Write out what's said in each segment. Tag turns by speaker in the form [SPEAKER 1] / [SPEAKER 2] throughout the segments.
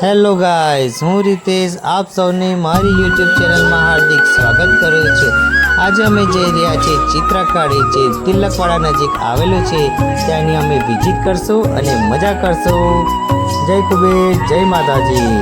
[SPEAKER 1] Hello guys, હું રીતેશ આપ સૌને મારી યુટ્યુબ ચેનલમાં હાર્દિક સ્વાગત કરું છું। આજે અમે જઈ રહ્યા છીએ ચિત્રાકાળી જે તિલકવાડા નજીક આવેલું છે, ત્યાંની અમે વિઝિટ કરશું અને મજા કરશું। જય કુબેર, જય માતાજી।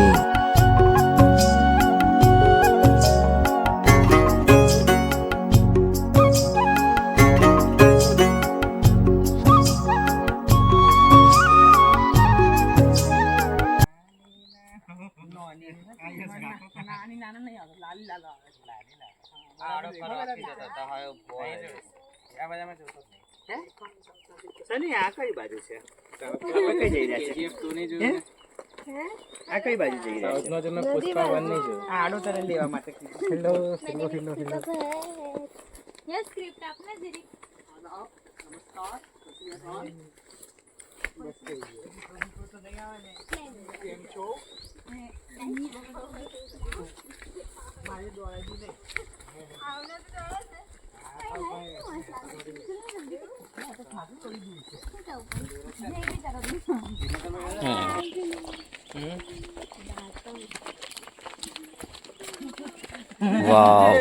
[SPEAKER 1] વાવ,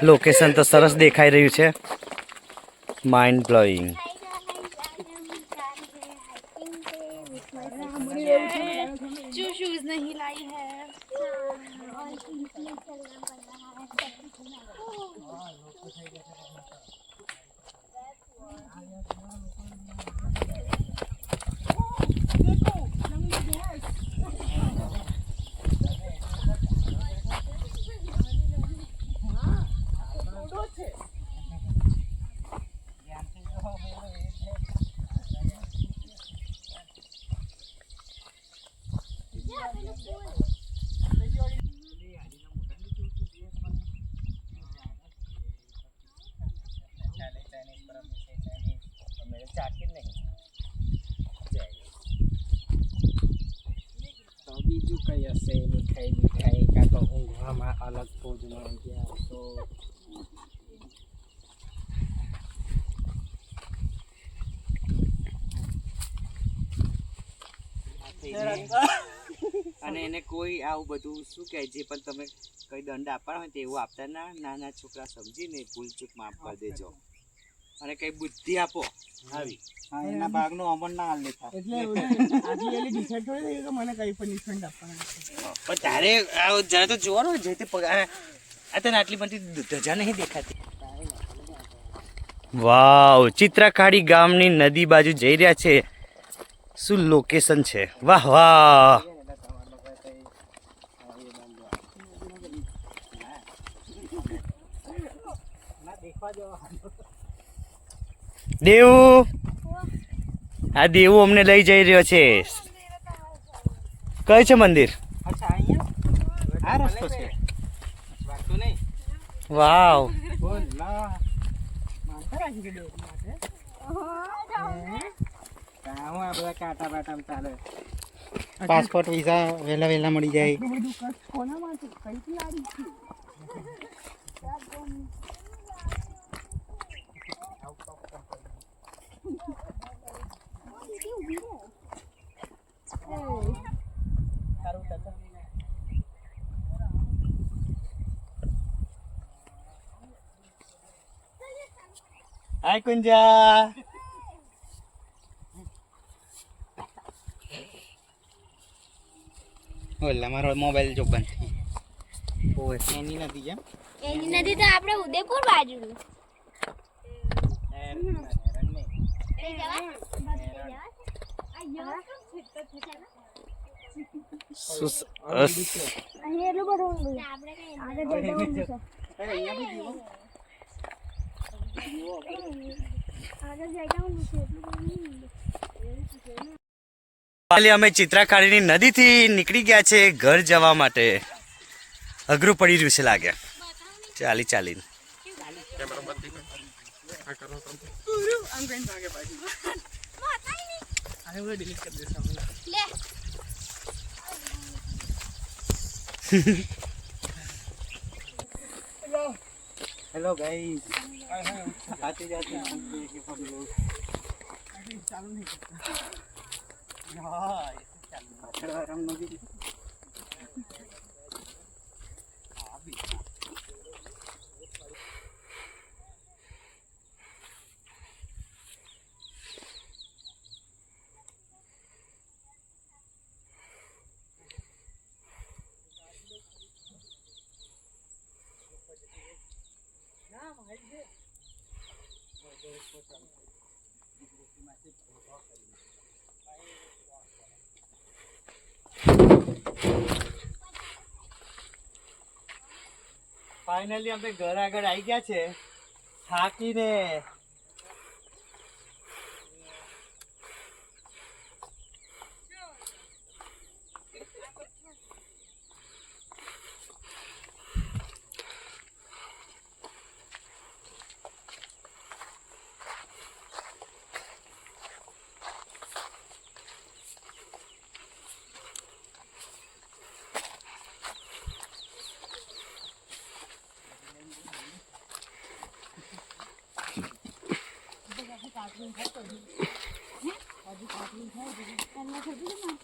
[SPEAKER 1] લોકેશન તો સરસ દેખાઈ રહ્યું છે, માઇન્ડ બ્લોઈંગ।
[SPEAKER 2] जो शूज नहीं लाई है और इसलिए चलना पड़ रहा है।
[SPEAKER 3] બીજું કઈ હશે, મીઠાઈ કાં તો ઊંઘવામાં અલગ પોઝમાં ગયા તો
[SPEAKER 4] અને એને કોઈ આવું બધું શું કહે, જે પણ તમે કઈ દંડ આપવાનો હોય તો એવું આપતા ના, નાના છોકરા સમજીને ભૂલચૂક માફ કરી દેજો અને કઈ બુદ્ધિ આપો આવી એના ભાગનો અમલ ના હાલ લેતા।
[SPEAKER 3] એટલે આજે એલી ડિસાઈડ થોડી થઈ કે મને કઈ પનિશમેન્ટ આપવાના
[SPEAKER 4] પણ તારે જરા તો જોવાનું જે તે આ તને આટલી બધી ધજા નહીં દેખાતી।
[SPEAKER 1] વાવ, ચિત્રાકાળી ગામની નદી બાજુ જઈ રહ્યા છે। શું લોકેશન છે, વાહ વાહ। દેવું, આ દેવું અમને લઈ જઈ રહ્યો છે। કઈ છે મંદિર?
[SPEAKER 4] અચ્છા, અહીંયા આ રસ્તો છે, વાગતું નહીં।
[SPEAKER 1] વાવ,
[SPEAKER 3] બોલ લા માનતા રાખી કે દેવ માટે હું આ બધા કાટા બાટામ ચાલે।
[SPEAKER 4] પાસપોર્ટ વિઝા વહેલા વહેલા મળી જાય।
[SPEAKER 3] બધું કચ્છ કોના માટે કઈથી આવી છે?
[SPEAKER 4] હાય કુંજા, ઓલા મારો મોબાઈલ જો બંધ ઓય એની નથી કેમ
[SPEAKER 2] એની નદી તો આપણે ઉદયપુર બાજુ
[SPEAKER 1] અમે ચિત્રાકાળીની નદીથી નીકળી ગયા છે ઘર જવા માટે। અઘરું પડી રહ્યું છે લાગે, ચાલી ચાલીને।
[SPEAKER 4] हेलो गाइस, आते जाते हम लोग चालू नहीं करता। हाँ ફાઇનલી અમે ઘર આગળ આવી ગયા છે થાકીને.
[SPEAKER 2] એમને થતું